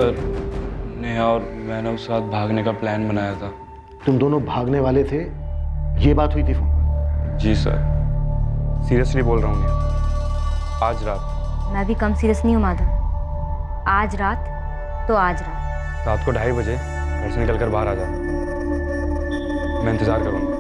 Sir, Neha और मैंने उस साथ भागने का प्लान बनाया था। तुम दोनों भागने वाले थे, ये बात हुई थी फोन पर? जी सर, सीरियसली बोल रहा हूँ नेहा, आज रात। मैं भी कम सीरियस नहीं हूँ माधव। आज रात तो आज रात। रात को 2:30 बजे घर से निकल कर बाहर आ जाना, मैं इंतज़ार करूँगा।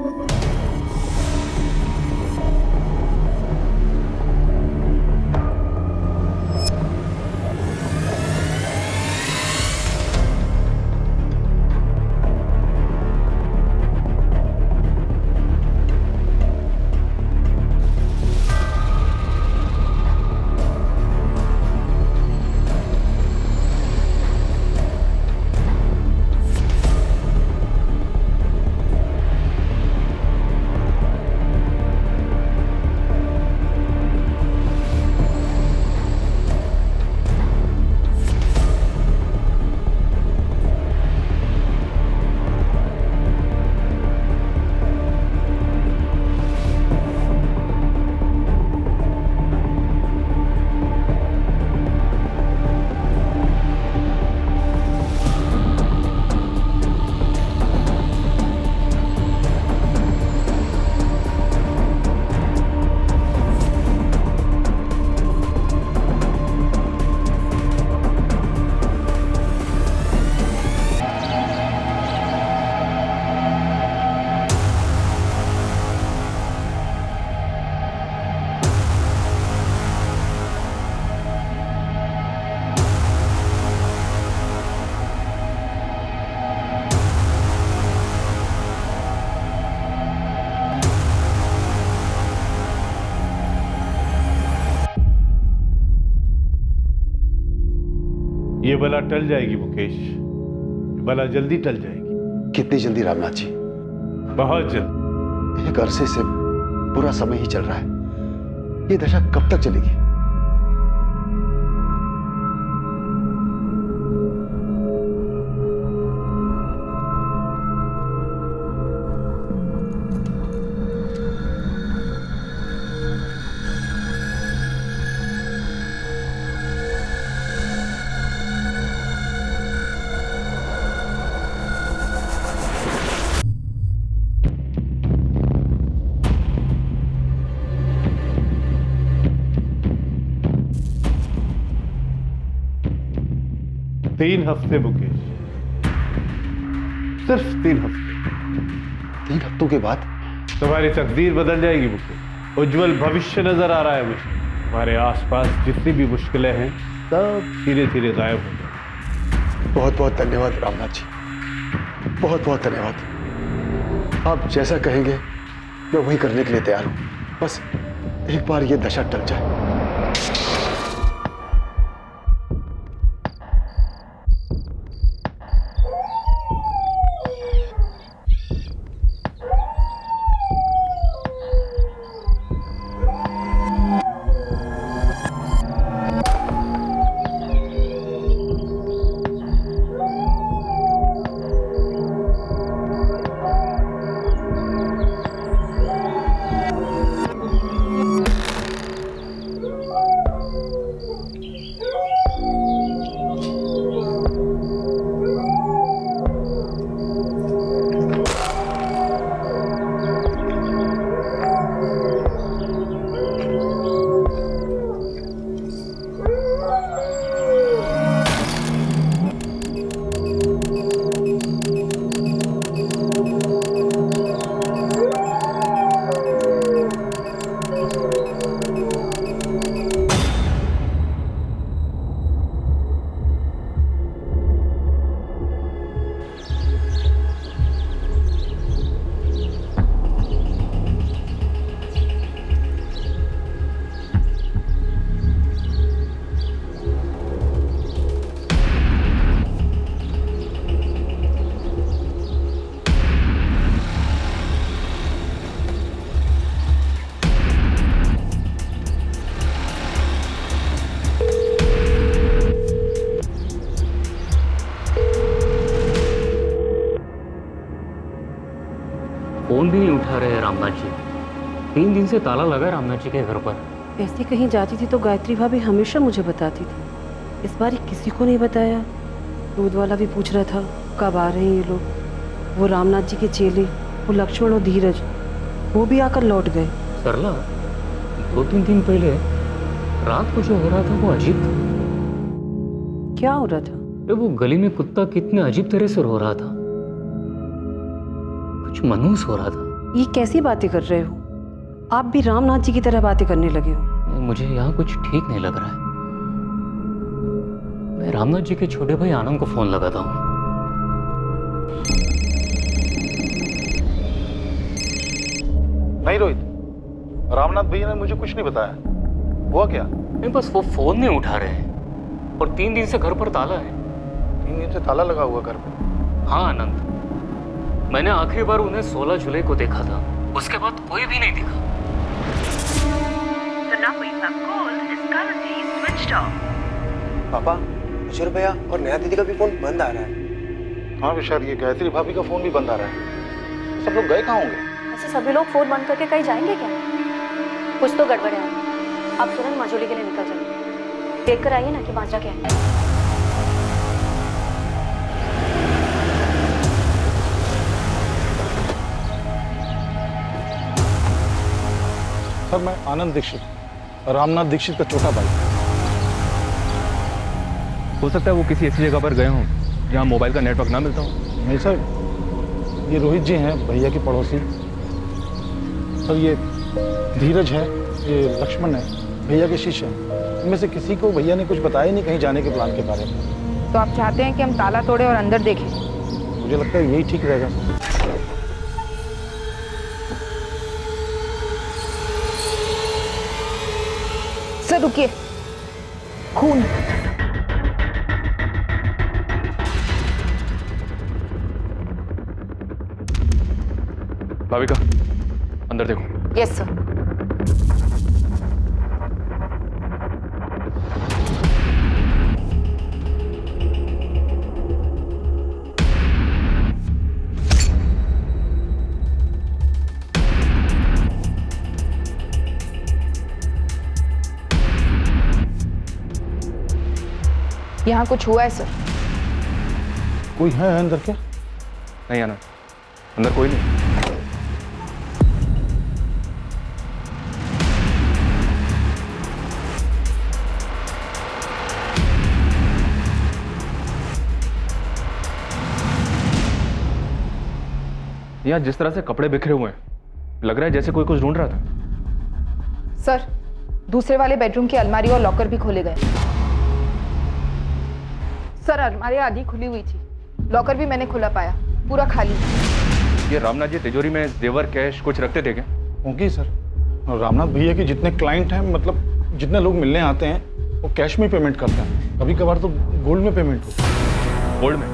ये बला टल जाएगी मुकेश, ये बला जल्दी टल जाएगी। कितनी जल्दी रामनाथ जी? बहुत जल्दी। एक अरसे से बुरा समय ही चल रहा है, ये दशा कब तक चलेगी? तीन हफ्ते मुकेश, सिर्फ 3 हफ्ते। 3 हफ्तों के बाद तुम्हारी तकदीर बदल जाएगी मुकेश। उज्जवल भविष्य नजर आ रहा है मुझे। हमारे आसपास जितनी भी मुश्किलें हैं सब धीरे धीरे गायब हो जाए। बहुत बहुत धन्यवाद रामनाथ जी, बहुत बहुत धन्यवाद। आप जैसा कहेंगे मैं वही करने के लिए तैयार हूं, बस एक बार ये दशा टल जाए। फोन भी नहीं उठा रहे हैं रामनाथ जी। 3 दिन से ताला लगा है रामनाथ जी के घर पर। ऐसे कहीं जाती थी तो गायत्री भाभी हमेशा मुझे बताती थी, इस बार किसी को नहीं बताया। दूध वाला भी पूछ रहा था कब आ रहे हैं ये लोग। वो रामनाथ जी के चेले, वो लक्ष्मण और धीरज, वो भी आकर लौट गए। सरला, 2-3 दिन पहले रात को जो हो रहा था वो अजीब था। क्या हो रहा था? अरे वो गली में कुत्ता कितने अजीब तरह से रो रहा था, कुछ मनहूस हो रहा था। ये कैसी बातें कर रहे हो? आप भी रामनाथ जी की तरह बातें करने लगे हो। मुझे यहाँ कुछ ठीक नहीं लग रहा है। मैं रामनाथ जी के छोटे भाई आनंद को फोन लगाता हूँ। नहीं रोहित, रामनाथ भैया ने मुझे कुछ नहीं बताया। हुआ क्या? नहीं, बस वो फोन नहीं उठा रहे हैं और 3 दिन से घर पर ताला है। 3 दिन से ताला लगा हुआ घर पे? हाँ आनंद, मैंने आखिरी बार उन्हें 16 जुलाई को देखा था, उसके बाद कोई भी नहीं दिखा। पापा, किशोर भैया और नया दीदी का भी फोन बंद आ रहा है। हाँ विशाल, ये गायत्री भाभी का फोन भी बंद आ रहा है। सब लोग गए कहाँ होंगे? ऐसे सभी लोग फोन बंद करके कहीं जाएंगे क्या? कुछ तो गड़बड़ है। आप तुरंत मजोली के लिए निकल जाइए, देख कर आइए ना कि माजरा क्या है। सर, मैं आनंद दीक्षित, रामनाथ दीक्षित का छोटा भाई। हो सकता है वो किसी ऐसी जगह पर गए हों जहाँ मोबाइल का नेटवर्क ना मिलता हो। नहीं सर, ये रोहित जी हैं, भैया के पड़ोसी। सर, ये धीरज है, ये लक्ष्मण है, भैया के शिष्य हैं। इनमें से किसी को भैया ने कुछ बताया नहीं कहीं जाने के प्लान के बारे में। तो आप चाहते हैं कि हम ताला तोड़े और अंदर देखें? मुझे लगता है यही ठीक रहेगा। सर रुकिए, खून। भाविका, अंदर देखो। Yes sir. यहाँ कुछ हुआ है सर? कोई है अंदर क्या? नहीं आनंद, अंदर कोई नहीं। यहाँ जिस तरह से कपड़े बिखरे हुए हैं, लग रहा है जैसे कोई कुछ ढूंढ रहा था। सर, दूसरे वाले बेडरूम की अलमारी और लॉकर भी खोले गए। सर, अलमारी आधी खुली हुई थी, लॉकर भी मैंने खुला पाया, पूरा खाली। ये रामनाथ जी तिजोरी में जेवर कैश कुछ रखते थे क्या? होंगे सर। और रामनाथ भैया के जितने क्लाइंट हैं, मतलब जितने लोग मिलने आते हैं, वो कैश में पेमेंट करते हैं। कभी कभार तो गोल्ड में पेमेंट होती है। गोल्ड में?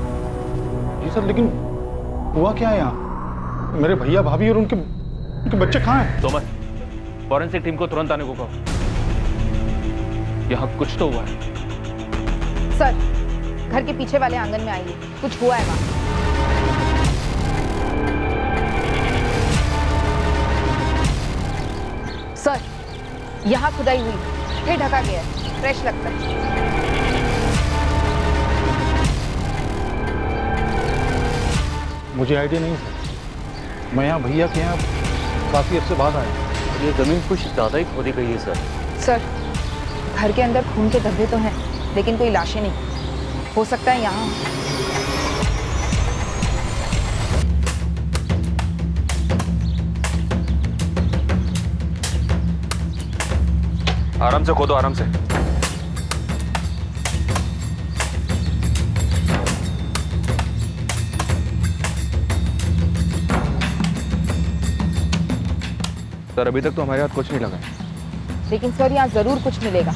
जी सर, लेकिन हुआ क्या है यहाँ? मेरे भैया भाभी और उनके बच्चे कहाँ हैं? तोमर, फॉरेंसिक टीम को तुरंत आने को कहो। यहाँ कुछ तो हुआ है। सर, घर के पीछे वाले आंगन में आइए, कुछ हुआ है वहाँ। सर, यहाँ खुदाई हुई, फिर ढका गया है, फ्रेश लगता है। मुझे आइडिया नहीं सर। मैं यहाँ भैया के यहाँ काफी अर्से बाद आया। ये जमीन कुछ ज्यादा ही खोदी गई है सर। सर, घर के अंदर खून के धब्बे तो हैं, लेकिन कोई लाशें नहीं। हो सकता है यहाँ। आराम से खोदो, आराम से। सर, अभी तक तो हमारे हाथ कुछ नहीं लगा, लेकिन सर यहाँ जरूर कुछ मिलेगा।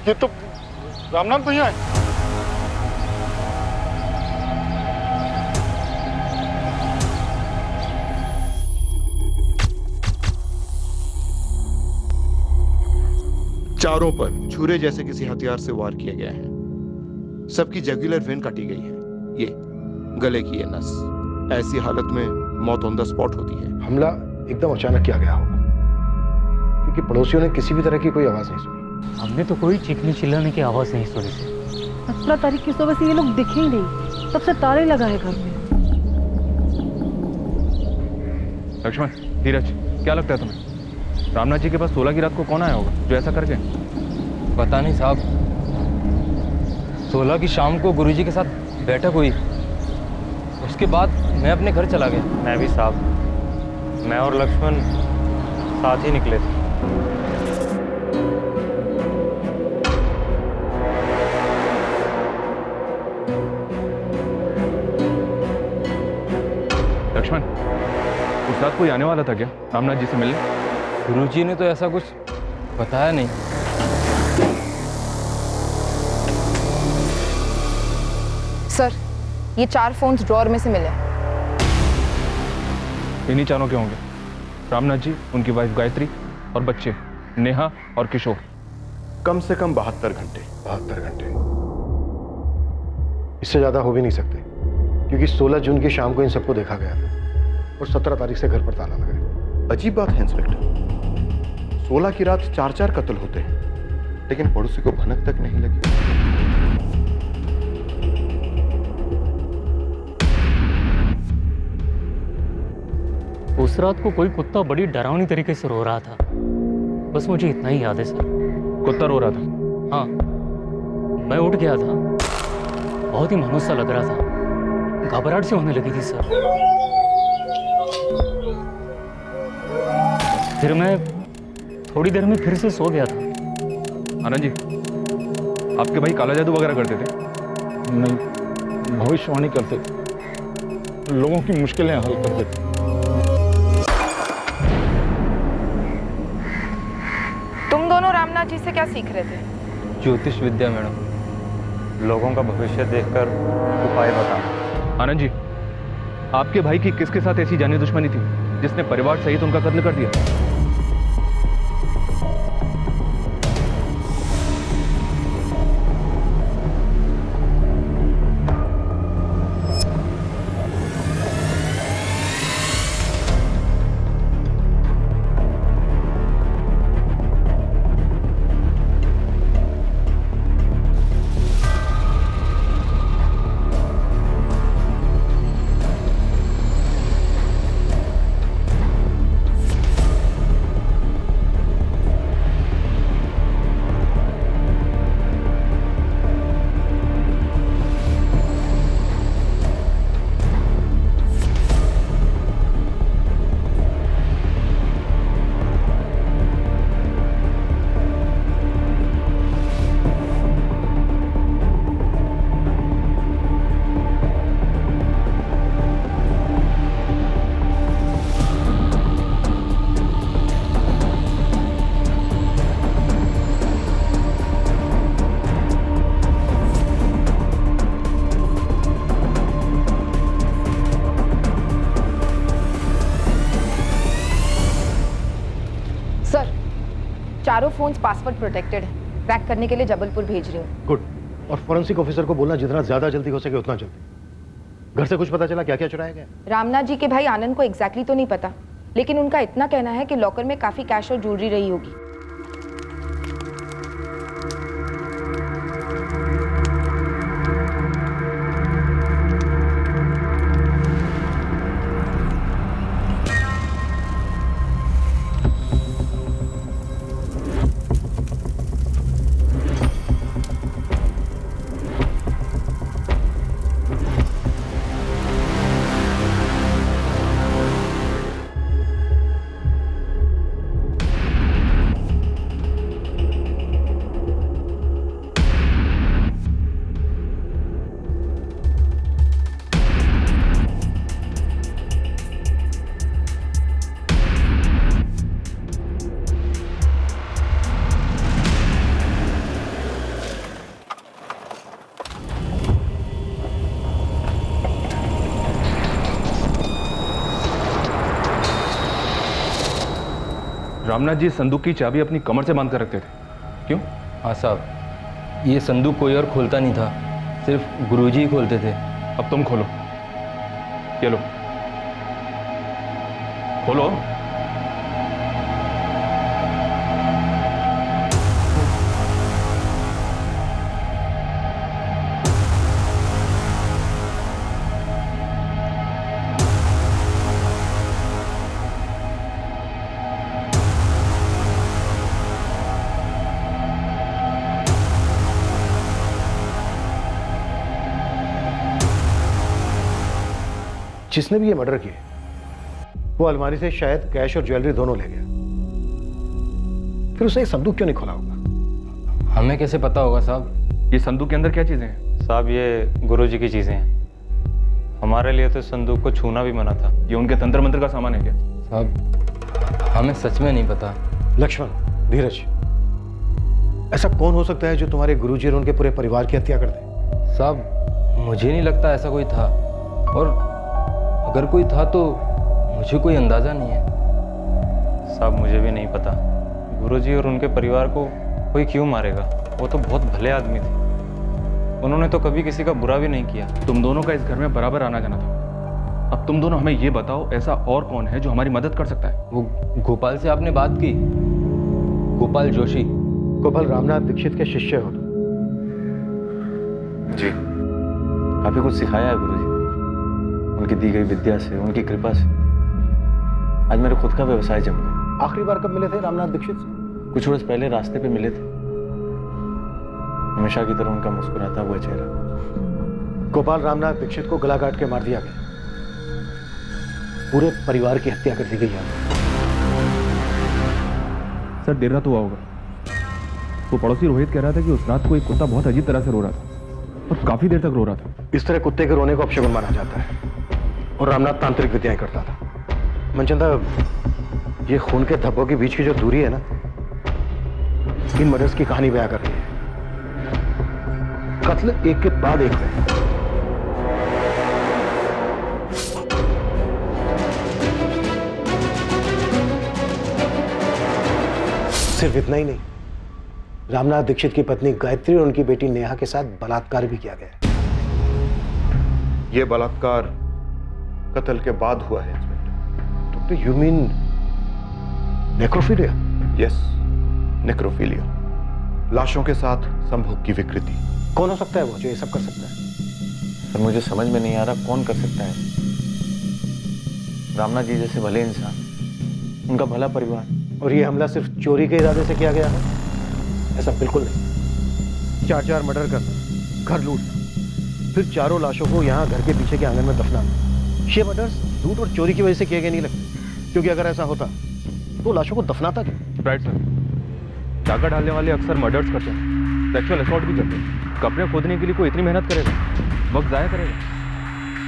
ये तो रामनाथ भैया है। चारों पर छुरे जैसे किसी हथियार से वार किया गया है। सबकी जगुलर वेन काटी गई है। ये गले की ये नस, ऐसी हालत में मौत ऑन द स्पॉट होती है। हमला एकदम अचानक किया गया होगा, क्योंकि पड़ोसियों ने किसी भी तरह की कोई आवाज नहीं सुनी। हमने तो कोई चीखने चिल्लाने की आवाज नहीं सुनी सर। 17 तारीख की सुबह से ये लोग दिखे ही नहीं, तब से ताले लगा है घर में। लक्ष्मण, धीरज, क्या लगता है तुम्हें रामनाथ जी के पास 16 की रात को कौन आया होगा जो ऐसा करके? पता नहीं साहब, 16 की शाम को गुरुजी के साथ बैठक हुई, उसके बाद मैं अपने घर चला गया। मैं भी साहब, मैं और लक्ष्मण साथ ही निकले थे। लक्ष्मण, उस रात कोई आने वाला था क्या रामनाथ जी से मिलने? गुरुजी ने तो ऐसा कुछ बताया नहीं। सर, ये 4 फोन्स ड्रॉअर में से मिले। इन्हीं चारों के होंगे, रामनाथ जी, उनकी वाइफ गायत्री और बच्चे नेहा और किशोर। कम से कम 72 घंटे। 72 घंटे, इससे ज्यादा हो भी नहीं सकते, क्योंकि 16 जून की शाम को इन सबको देखा गया था और 17 तारीख से घर पर ताला लगा है। अजीब बात है इंस्पेक्टर, 16 की रात 4 कत्ल होते हैं, लेकिन पड़ोसी को भनक तक नहीं लगी। उस रात को कोई कुत्ता बड़ी डरावनी तरीके से रो रहा था, बस मुझे इतना ही याद है सर। कुत्ता रो रहा था? हाँ, मैं उठ गया था, बहुत ही मनोज सा लग रहा था, घबराहट सी होने लगी थी सर। फिर मैं थोड़ी देर में फिर से सो गया था। आनंद जी, आपके भाई काला जादू वगैरह करते थे? नहीं, भविष्यवाणी करते, लोगों की मुश्किलें हल करते थे। तुम दोनों रामनाथ जी से क्या सीख रहे थे? ज्योतिष विद्या मैडम, लोगों का भविष्य देखकर उपाय बताना। आनंद जी, आपके भाई की किसके साथ ऐसी जानी दुश्मनी थी जिसने परिवार सहित उनका कत्ल कर दिया? चारों फोन्स पासवर्ड प्रोटेक्टेड है, ट्रैक करने के लिए जबलपुर भेज रही हूँ। गुड। और फॉरेंसिक ऑफिसर को बोलना जितना ज्यादा जल्दी हो सके उतना जल्दी। घर से कुछ पता चला क्या क्या चुराया गया? रामनाथ जी के भाई आनंद को एग्जैक्टली तो नहीं पता, लेकिन उनका इतना कहना है कि लॉकर में काफी कैश और ज्वेलरी रही होगी। रामनाथ जी संदूक की चाबी अपनी कमर से बांध कर रखते थे, क्यों? हाँ साहब, ये संदूक कोई और खोलता नहीं था, सिर्फ गुरुजी ही खोलते थे। अब तुम खोलो, ये लो, खोलो। जिसने भी ये मर्डर किए वो अलमारी से शायद कैश और ज्वेलरी दोनों ले गया। फिर उसने एक संदूक क्यों नहीं खोला होगा? हमें कैसे पता होगा साहब? ये संदूक के अंदर क्या चीजें हैं? साहब ये गुरुजी की चीजें हैं। हमारे लिए तो संदूक को छूना भी मना था। ये उनके तंत्र मंत्र का सामान है क्या? साहब हमें सच में नहीं पता। लक्ष्मण, धीरज, ऐसा कौन हो सकता है जो तुम्हारे गुरुजी और उनके पूरे परिवार की हत्या कर दे? साहब मुझे नहीं लगता ऐसा कोई था, और अगर कोई था तो मुझे कोई अंदाजा नहीं है। साहब मुझे भी नहीं पता गुरुजी और उनके परिवार को कोई क्यों मारेगा। वो तो बहुत भले आदमी थे, उन्होंने तो कभी किसी का बुरा भी नहीं किया। तुम दोनों का इस घर में बराबर आना जाना था। अब तुम दोनों हमें ये बताओ, ऐसा और कौन है जो हमारी मदद कर सकता है? वो गोपाल से आपने बात की? गोपाल जोशी। गोपाल रामनाथ दीक्षित के शिष्य हो? जी। काफी कुछ सिखाया है गुरुजी, उनकी दी गई विद्या से, उनकी कृपा से आज मेरे खुद का व्यवसाय जम गया। आखिरी बार कब मिले थे रामनाथ दीक्षित से? कुछ वर्ष पहले रास्ते पे मिले थे। हमेशा की तरह उनका मुस्कुराता हुआ चेहरा। गोपाल रामनाथ दीक्षित को गला काट के मार दिया गया, पूरे परिवार की हत्या कर दी गई है। सर देर रात हुआ होगा। वो पड़ोसी रोहित कह रहा था कि उस रात को एक कुत्ता बहुत अजीब तरह से रो रहा था और काफी देर तक रो रहा था। इस तरह कुत्ते के रोने को अपशगुन माना जाता है, और रामनाथ तांत्रिक विद्याएं करता था। मनचंदा, ये खून के धब्बों के बीच की जो दूरी है ना, इन मर्डर्स की कहानी बयां कर रही है। कत्ल एक के बाद एक हुए। सिर्फ इतना ही नहीं, रामनाथ दीक्षित की पत्नी गायत्री और उनकी बेटी नेहा के साथ बलात्कार भी किया गया। यह बलात्कार कत्ल के बाद हुआ है इंस्पेक्टर। तो you mean necrophilia? Yes, necrophilia, लाशों के साथ संभोग की विकृति। कौन हो सकता है वो जो ये सब कर सकता है? सर मुझे समझ में नहीं आ रहा कौन कर सकता है। रामनाथ जी जैसे भले इंसान, उनका भला परिवार, और ये हमला सिर्फ चोरी के इरादे से किया गया है? ऐसा बिल्कुल नहीं। 4 मर्डर करना, घर लूट, फिर चारों लाशों को यहाँ घर के पीछे के आंगन में दफनाना। ये मर्डर्स लूट और चोरी की वजह से किए गए नहीं लगते, क्योंकि अगर ऐसा होता तो लाशों को दफनाता क्यों? राइट सर, चाका डालने वाले अक्सर मर्डर्स करते हैं, सेक्सुअल असॉल्ट भी करते हैं। कपड़े खोदने के लिए कोई इतनी मेहनत करेगा, वक्त जाया करेगा?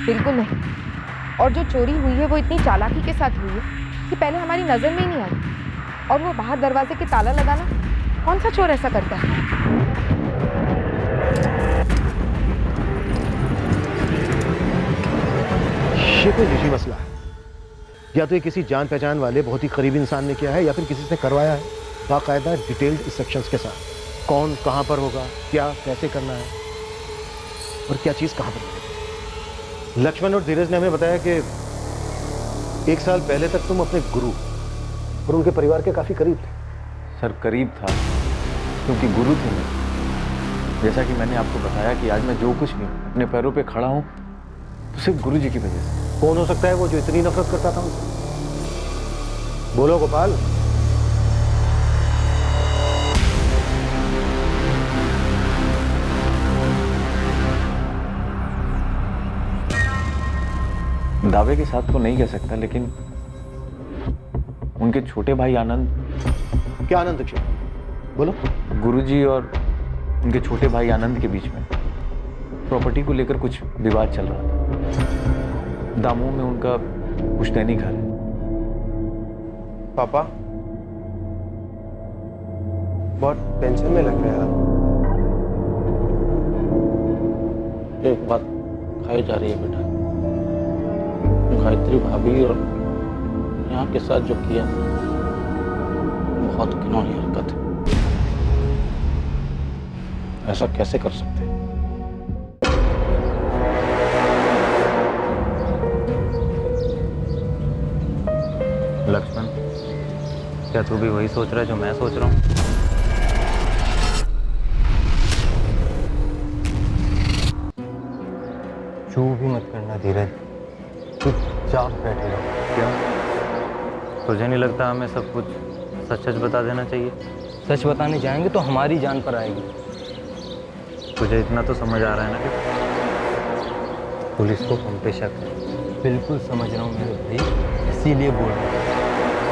बिल्कुल नहीं। और जो चोरी हुई है वो इतनी चालाकी के साथ हुई है कि पहले हमारी नजर में ही नहीं आई। और वो बाहर दरवाजे के ताला लगाना, कौन सा चोर ऐसा करता है? ये कोई निजी मसला है, या तो ये किसी जान पहचान वाले बहुत ही करीबी इंसान ने किया है, या फिर किसी से करवाया है बाकायदा डिटेल्ड इंस्ट्रक्शंस के साथ। कौन कहां पर होगा, क्या कैसे करना है, और क्या चीज कहां पर मिलेगी। लक्ष्मण और धीरज ने हमें बताया कि 1 साल पहले तक तुम अपने गुरु और उनके परिवार के काफी करीब थे। सर करीब था क्योंकि गुरु थे मैं। जैसा कि मैंने आपको बताया कि आज मैं जो कुछ भी अपने पैरों पे खड़ा हूं तो सिर्फ गुरु जी की वजह से। कौन हो सकता है वो जो इतनी नफरत करता था उनसे? बोलो गोपाल। दावे के साथ तो नहीं कह सकता, लेकिन उनके छोटे भाई आनंद। क्या आनंद दीक्षित? बोलो। गुरुजी और उनके छोटे भाई आनंद के बीच में प्रॉपर्टी को लेकर कुछ विवाद चल रहा था। दामों में उनका पुश्तैनी घर है। पापा बहुत टेंशन में लग रहे हैं। एक बात खाई जा रही है बेटा, गायत्री भाभी और यहाँ के साथ जो किया बहुत घिनौनी हरकत है। ऐसा कैसे कर सकते हैं? क्या तू भी वही सोच रहा है जो मैं सोच रहा हूँ? चू भी मत करना धीरज, चुपचाप बैठे रहो। क्या तुझे नहीं लगता हमें सब कुछ सच सच बता देना चाहिए? सच बताने जाएंगे तो हमारी जान पर आएगी। तुझे इतना तो समझ आ रहा है ना कि पुलिस को हम पे शक है। बिल्कुल समझ रहा हूँ मेरे भाई, इसीलिए बोल रहा हूँ।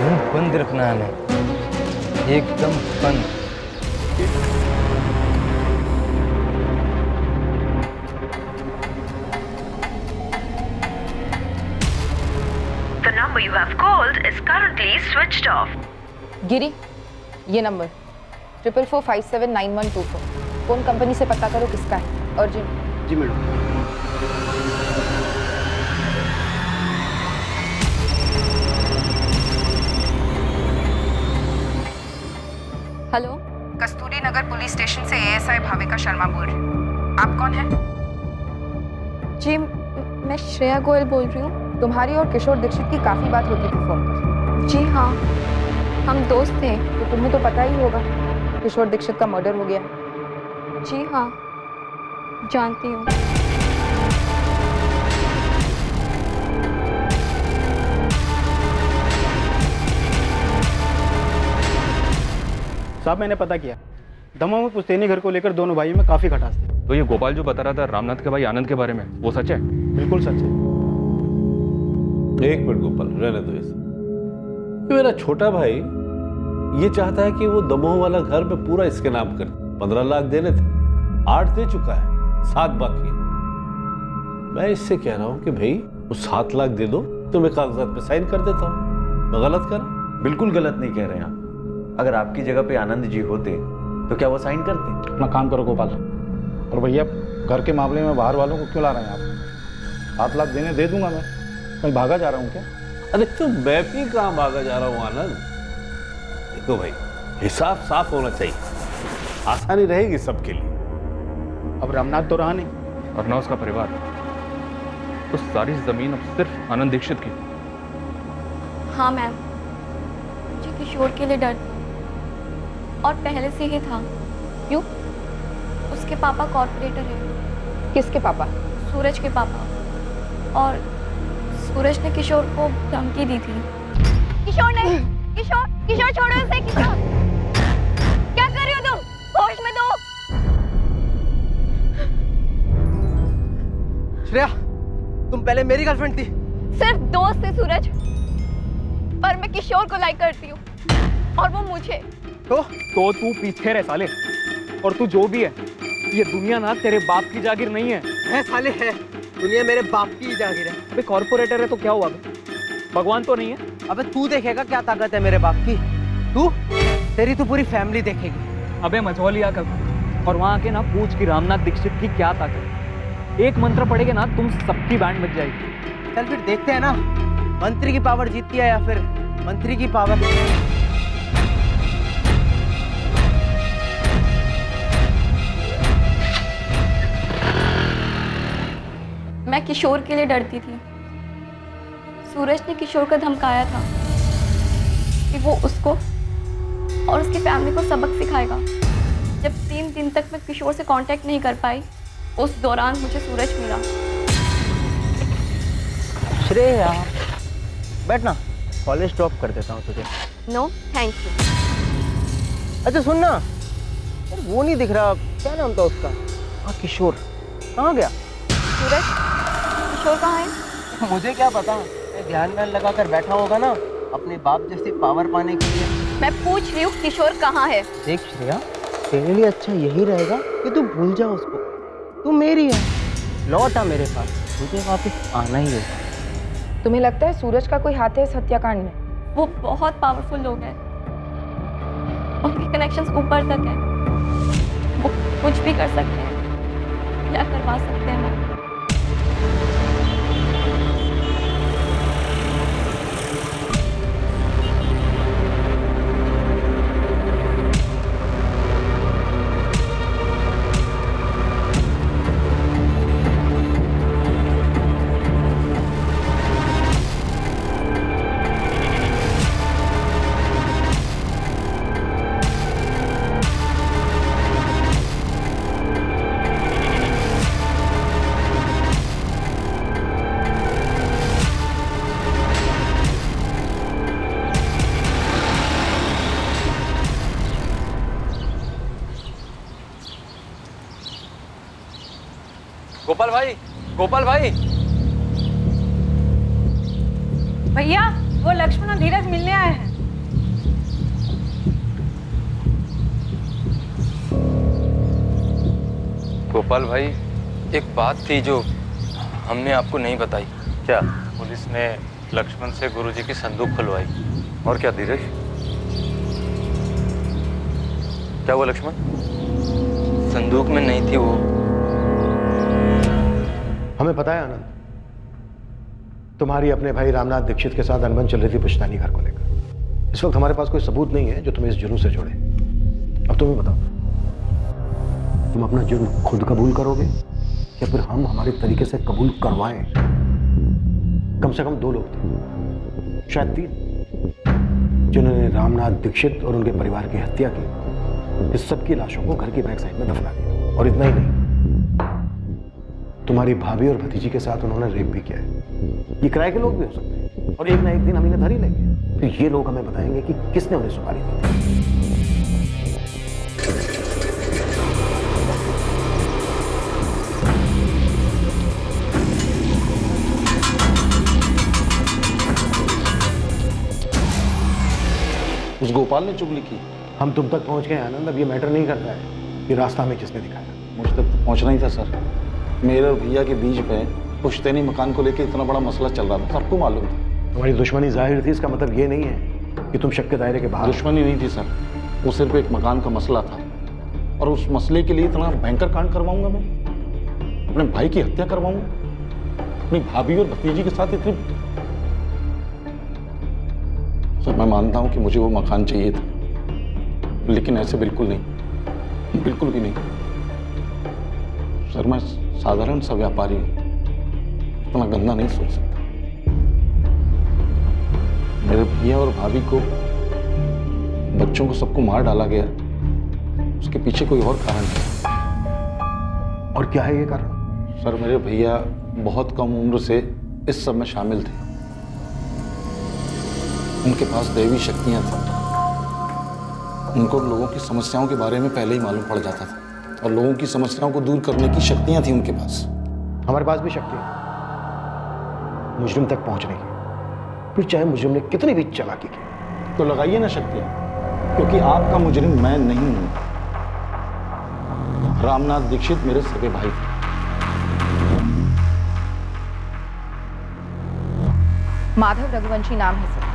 मुंह बंद रखना है हमें, एकदम बंद। The number you have called is currently switched off. गिरी, ये नंबर 4445791124 फोन कंपनी से पता करो किसका है, अर्जेंट। जी मैडम। हेलो, कस्तूरी नगर पुलिस स्टेशन से एएसआई भाविका शर्मा बोल रही हूँ। आप कौन हैं? जी मैं श्रेया गोयल बोल रही हूँ। तुम्हारी और किशोर दीक्षित की काफी बात होती थी फोन पर। जी हाँ, हम दोस्त थे। तो तुम्हें तो पता ही होगा किशोर दीक्षित का मर्डर हो गया। जी हाँ, जानती हूँ। साहब मैंने पता किया, दमोह में पुश्तैनी घर को लेकर दोनों भाइयों में काफी खटास थी। तो ये गोपाल जो बता रहा था रामनाथ के भाई आनंद के बारे में, वो सच है? बिल्कुल सच है। एक मिनट गोपाल, रहने दो इसे। ये मेरा छोटा भाई ये चाहता है कि वो दमोह वाला घर में पूरा इसके नाम कर। 15 लाख देने थे, 8 दे चुका है, 7 बाकी है। मैं इससे कह रहा हूं कि भाई वो 7 लाख दे दो तो मैं कागजात पे साइन कर देता हूं। मैं गलत कर? बिल्कुल गलत नहीं कह रहे हैं आप। अगर आपकी जगह पे आनंद जी होते तो क्या वो साइन करते? अपना काम करो गोपाल। और भैया घर के मामले में बाहर वालों को क्यों ला रहे हैं आप? 7 लाख देने दे दूंगा मैं, कहीं भागा जा रहा हूँ क्या? अरे तो मैं भी कहां भागा जा रहा हूं आनंद। देखो भाई, हिसाब साफ होना चाहिए, आसानी रहेगी सबके लिए। अब रामनाथ तो रहा नहीं और ना उसका परिवार, तो सारी जमीन अब सिर्फ आनंद दीक्षित की। हाँ मैम, मुझे किशोर के लिए डर था और पहले से ही था। क्यों? उसके पापा कॉर्पोरेटर हैं। किसके पापा? सूरज के पापा। और सूरज ने किशोर को धमकी दी थी। किशोर नहीं, किशोर, किशोर छोड़ो इसे। किशोर, क्या कर रही हो तुम? होश में दो। श्रेया, तुम पहले मेरी गर्लफ्रेंड थी। सिर्फ दोस्त थे सूरज, पर मैं किशोर को लाइक करती हूँ और वो मुझे। तो तू पीछे रह साले। और तू जो भी है, ये दुनिया ना तेरे बाप की जागीर नहीं है साले। है दुनिया मेरे बाप की जागीर है। अबे कॉर्पोरेटर है तो क्या हुआ? भगवान तो नहीं है? अबे तू देखेगा क्या ताकत है मेरे बाप की। तेरी तो पूरी फैमिली देखेगी। अबे मझौलिया कल और वहां आके ना पूछ कि रामनाथ दीक्षित की क्या ताकत। एक मंत्र पढ़ेगे ना तुम सबकी बैंड बज जाएगी। चल फिर देखते हैं ना, मंत्री की पावर जीतती है या फिर मंत्री की पावर। मैं किशोर के लिए डरती थी। सूरज ने किशोर को धमकाया था कि वो उसको और उसकी फैमिली को सबक सिखाएगा। जब 3 दिन तक मैं किशोर से कांटेक्ट नहीं कर पाई, उस दौरान मुझे सूरज मिला। श्रेया, बैठना, कॉलेज ड्रॉप कर देता हूँ तुझे। No thank you. अच्छा सुन ना, वो नहीं दिख रहा, क्या नाम था उसका? हाँ किशोर, कहाँ गया? सूरज, किशोर कहाँ है? मुझे क्या पता, ध्यान लगा कर बैठा होगा ना अपने बाप जैसी पावर पाने के लिए। मैं पूछ रही हूँ किशोर कहाँ है? देख श्रेया, तेरे लिए अच्छा यही रहेगा कि तू भूल जा उसको। तू मेरी है, लौट आ मेरे पास, तुझे वापस आना ही है। तुम्हें लगता है सूरज का कोई हाथ है इस हत्याकांड में? वो बहुत पावरफुल लोग हैं, उनके कनेक्शंस ऊपर तक हैं। वो कुछ भी कर सकते हैं या करवा सकते हैं। मैं गोपाल भाई, गोपाल भाई। भैया, वो लक्ष्मण और धीरज मिलने आए हैं। गोपाल भाई, एक बात थी जो हमने आपको नहीं बताई। क्या? पुलिस ने लक्ष्मण से गुरुजी की संदूक खुलवाई। और क्या धीरज? क्या हुआ लक्ष्मण? संदूक में नहीं थी वो। हमें पता है आनंद, तुम्हारी अपने भाई रामनाथ दीक्षित के साथ अनबन चल रही थी पुश्तैनी घर को लेकर। इस वक्त हमारे पास कोई सबूत नहीं है जो तुम्हें इस जुर्म से जोड़े। अब तुम्हें बताओ, तुम अपना जुर्म खुद कबूल करोगे या फिर हम हमारे तरीके से कबूल करवाएं? कम से कम 2 लोग थे, शायद 3, जिन्होंने रामनाथ दीक्षित और उनके परिवार की हत्या की। इस सब की लाशों को घर की बैक साइड में दफना दिया। और इतना ही नहीं, तुम्हारी भाभी और भतीजी के साथ उन्होंने रेप भी किया है। ये किराए के लोग भी हो सकते हैं और एक ना एक दिन हम इन्हें धर ही लेंगे। फिर ये लोग हमें बताएंगे कि किसने उन्हें सुपारी दी। उस गोपाल ने चुगली की। हम तुम तक पहुंच गए आनंद, अब ये मैटर नहीं करता है कि रास्ता हमें किसने दिखाया। मुझ तक तो पहुंचना ही था सर। मेरे और भैया के बीच में पुश्तैनी मकान को लेकर इतना बड़ा मसला चल रहा था, सबको मालूम था। तुम्हारी दुश्मनी जाहिर थी, इसका मतलब ये नहीं है कि तुम शक के दायरे के बाहर। दुश्मनी नहीं थी सर, वो सिर्फ एक मकान का मसला था। और उस मसले के लिए इतना भयंकर कांड करवाऊंगा मैं? अपने भाई की हत्या करवाऊंगा अपनी भाभी और भतीजी के साथ? इतनी सर, मैं मानता हूं कि मुझे वो मकान चाहिए था, लेकिन ऐसे बिल्कुल नहीं, बिल्कुल भी नहीं। सर, मैं साधारण सा व्यापारी हूं, इतना गंदा नहीं सोच सकता। मेरे भैया और भाभी को, बच्चों को, सबको मार डाला गया, उसके पीछे कोई और कारण है। और क्या है ये कारण? सर, मेरे भैया बहुत कम उम्र से इस सब में शामिल थे। उनके पास दैवी शक्तियां थी। उनको लोगों की समस्याओं के बारे में पहले ही मालूम पड़ जाता था और लोगों की समस्याओं को दूर करने की शक्तियां थी उनके पास। हमारे पास भी शक्ति है मुजरिम तक पहुंचने की, फिर चाहे मुजरिम ने कितनी भी चालाकी की। तो लगाइए ना शक्तियां, क्योंकि आपका मुजरिम मैं नहीं हूं। रामनाथ दीक्षित मेरे सगे भाई थे। माधव रघुवंशी नाम है सर।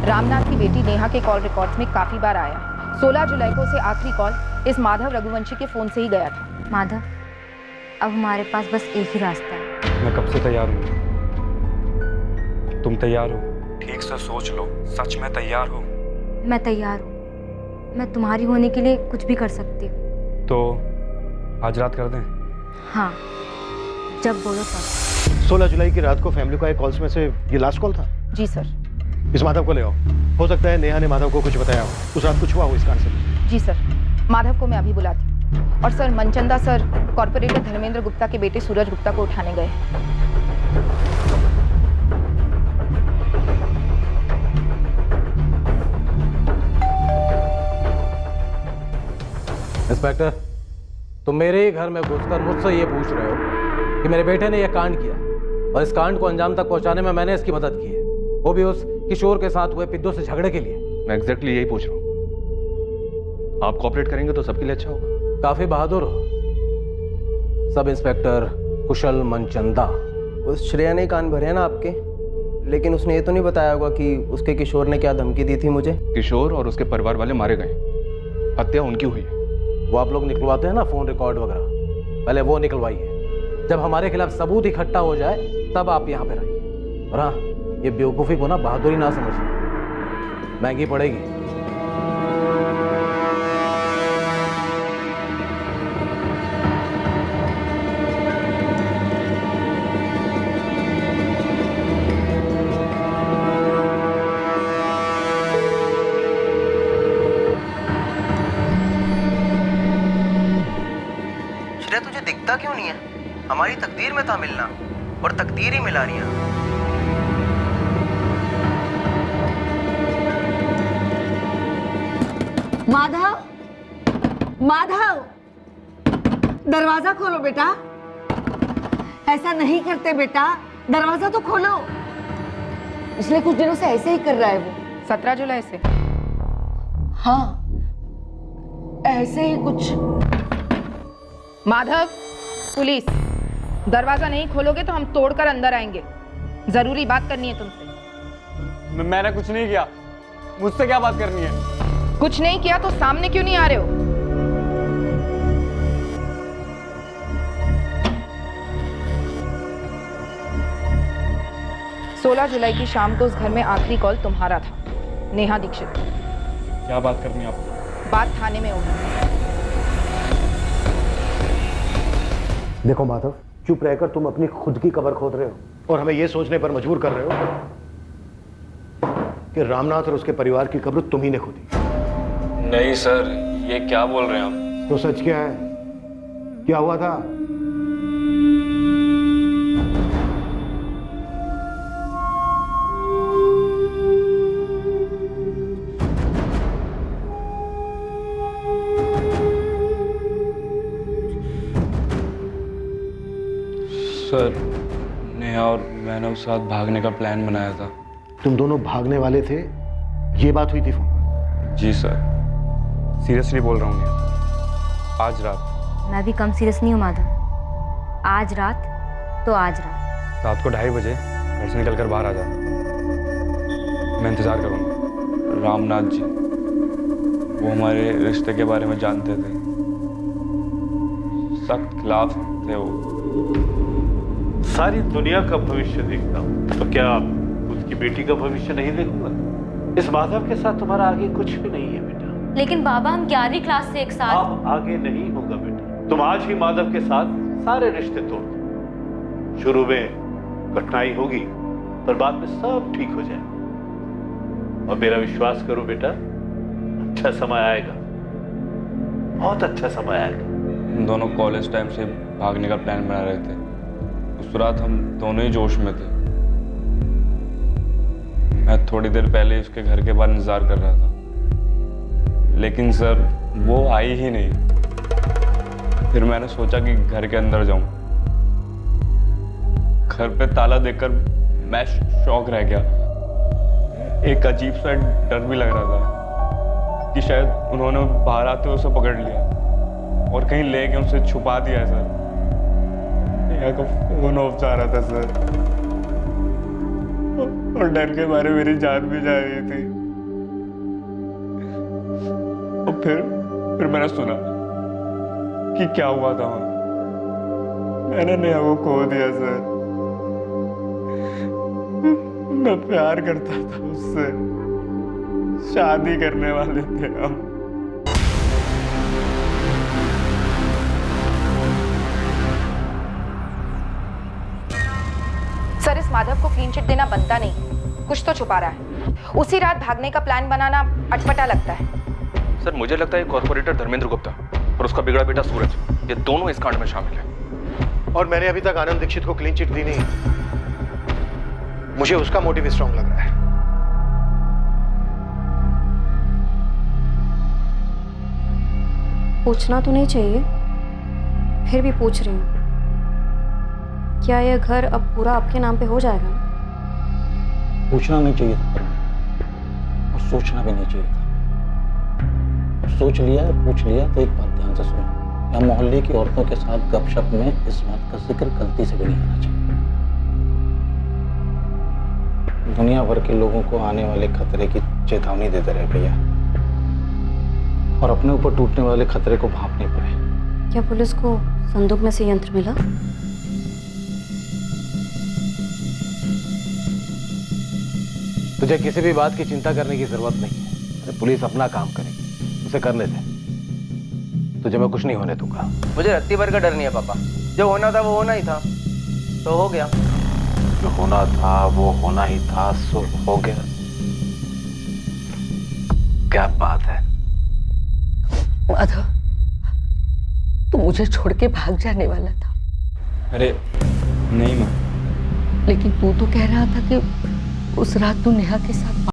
रामनाथ की बेटी नेहा के कॉल रिकॉर्ड्स में काफी बार आया। 16 जुलाई को उसे आखिरी कॉल इस माधव रघुवंशी के फोन से ही गया था। माधव, अब हमारे पास बस एक ही रास्ता है। मैं कब से तैयार हूँ। तुम तैयार हो? ठीक से सोच लो, सच में तैयार हो? मैं तैयार हूँ। मैं तुम्हारी होने के लिए कुछ भी कर सकती हूँ। तो आज रात कर दें? हाँ, जब बोलो तब। 16 जुलाई की रात को फैमिली को आए कॉल्स में से ये लास्ट कॉल था? जी सर। इस माधव को ले आओ। हो सकता है नेहा ने माधव को कुछ बताया हो, उस रात कुछ हुआ हो इस कारण से। जी सर, माधव को मैं अभी बुलाती। और sir, Manchanda sir corporator Dharmendra Gupta के बेटे सूरज गुप्ता को उठाने गए। इंस्पेक्टर, तुम मेरे ही घर में घुसकर मुझसे ये पूछ रहे हो कि मेरे बेटे ने यह कांड किया और इस कांड को अंजाम तक पहुंचाने में मैंने इसकी मदद की है, वो भी उस किशोर के साथ हुए पिद्दू से झगड़े के लिए। मैं एग्जैक्टली यही पूछ रहा हूँ। आप कोऑपरेट करेंगे तो सबके लिए अच्छा होगा। काफी बहादुर हो सब इंस्पेक्टर कुशल मनचंदा। उस श्रेया ने कान भरे हैं ना आपके, लेकिन उसने ये तो नहीं बताया होगा कि उसके किशोर ने क्या धमकी दी थी मुझे। किशोर और उसके परिवार वाले मारे गए, हत्या उनकी हुई है। वो आप लोग निकलवाते हैं ना फोन रिकॉर्ड वगैरह, पहले वो निकलवाइए। जब हमारे खिलाफ सबूत इकट्ठा हो जाए तब आप यहाँ पे आइए। और हाँ, ये बेवकूफ़ी को ना बहादुरी ना समझिए, महंगी पड़ेगी। श्रेया, तुझे दिखता क्यों नहीं है? हमारी तकदीर में था मिलना और तकदीर ही मिला रही है। माधव, माधव, दरवाजा खोलो बेटा। ऐसा नहीं करते बेटा, दरवाजा तो खोलो। पिछले कुछ दिनों से ऐसे ही कर रहा है वो। 17 जुलाई से? हाँ, ऐसे ही कुछ। माधव, पुलिस, दरवाजा नहीं खोलोगे तो हम तोड़कर अंदर आएंगे। जरूरी बात करनी है तुमसे। मैंने कुछ नहीं किया, मुझसे क्या बात करनी है? कुछ नहीं किया तो सामने क्यों नहीं आ रहे हो? सोलह जुलाई की शाम को उस घर में आखिरी कॉल तुम्हारा था, नेहा दीक्षित। क्या बात करनी है आपको? बात थाने में होगी। देखो माधव, चुप रहकर तुम अपनी खुद की कब्र खोद रहे हो और हमें यह सोचने पर मजबूर कर रहे हो कि रामनाथ और उसके परिवार की कब्र तुम ही ने खोदी। नहीं सर, ये क्या बोल रहे हैं आप? तो सच क्या है? क्या हुआ था? सर, नेहा और मैंने उस साथ भागने का प्लान बनाया था। तुम दोनों भागने वाले थे, ये बात हुई थी फोन पर? जी सर। सीरियसली बोल रहा हूँ नेहा, आज रात। मैं भी कम सीरियस नहीं हूँ माधव। आज रात तो आज रात। रात को 2:30 बजे घर से निकल कर बाहर आ जाना, मैं इंतजार करूँगा। रामनाथ जी, वो हमारे रिश्ते के बारे में जानते थे, सख्त खिलाफ थे वो। सारी दुनिया का भविष्य देखता हूँ, तो क्या खुद की बेटी का भविष्य नहीं देखूंगा? इस माधव के साथ तुम्हारा आगे कुछ भी नहीं है बेटा। लेकिन बाबा, हम 11वीं क्लास से एक साथ। अब आगे नहीं होगा बेटा। तुम आज ही माधव के साथ सारे रिश्ते तोड़ दो। शुरू में कठिनाई होगी, पर बाद में सब ठीक हो जाएगा। और मेरा विश्वास करो बेटा, अच्छा समय आएगा, बहुत अच्छा समय आएगा। हम दोनों कॉलेज टाइम से भागने का प्लान बना रहे थे। उस रात हम दोनों ही जोश में थे। मैं थोड़ी देर पहले उसके घर के बाहर इंतजार कर रहा था, लेकिन सर वो आई ही नहीं। फिर मैंने सोचा कि घर के अंदर जाऊं। घर पे ताला देखकर मैं शॉक रह गया। एक अजीब सा डर भी लग रहा था कि शायद उन्होंने बाहर आते हुए उसे पकड़ लिया और कहीं लेके उसे छुपा दिया है सर। नेहा का फोन ऑफ जा रहा था सर, और डर के मारे मेरी जान भी जा रही थी। और फिर मैंने सुना कि क्या हुआ था वहां। मैंने नेहा को खो दिया सर। मैं प्यार करता था उससे, शादी करने वाले थे हम। सर, इस माधव को क्लीन चिट देना बनता नहीं, कुछ तो छुपा रहा है। उसी रात भागने का प्लान बनाना अटपटा लगता है। सर, मुझे लगता है कॉर्पोरेटर धर्मेंद्र गुप्ता और उसका बिगड़ा बेटा सूरज, ये दोनों इस कांड में शामिल हैं। और मैंने अभी तक आनंद दीक्षित को क्लीन चिट दी नहीं। मुझे उसका मोटिव स्ट्रांग लग रहा है। पूछना तो नहीं चाहिए, फिर भी पूछ रही हूँ। क्या यह घर अब पूरा आपके नाम पे हो जाएगा? पूछना नहीं चाहिए था और सोचना भी नहीं चाहिए था। अब सोच लिया है, पूछ लिया, तो एक बात ध्यान से सुनो। या मोहल्ले की औरतों के साथ गपशप में इस बात का जिक्र गलती से भी नहीं होना चाहिए। दुनिया भर के लोगों को आने वाले खतरे की चेतावनी देते रहे भैया, और अपने ऊपर टूटने वाले खतरे को भांपने पड़े। क्या पुलिस को संदूक में से यंत्र मिला? तुझे किसी भी बात की चिंता करने की जरूरत नहीं है। पुलिस अपना काम करेगी, उसे करने दे। तुझे मैं कुछ नहीं होने दूंगा। मुझे रत्ती भर का डर नहीं है पापा। जो होना था वो होना ही था, तो हो गया। जो होना था वो होना ही था, सो हो गया। क्या बात है? माधव, तू मुझे छोड़ के भाग जाने वाला था। अरे नहीं माँ। लेकिन तू तो कह रहा था कि उस रात तू नेहा के साथ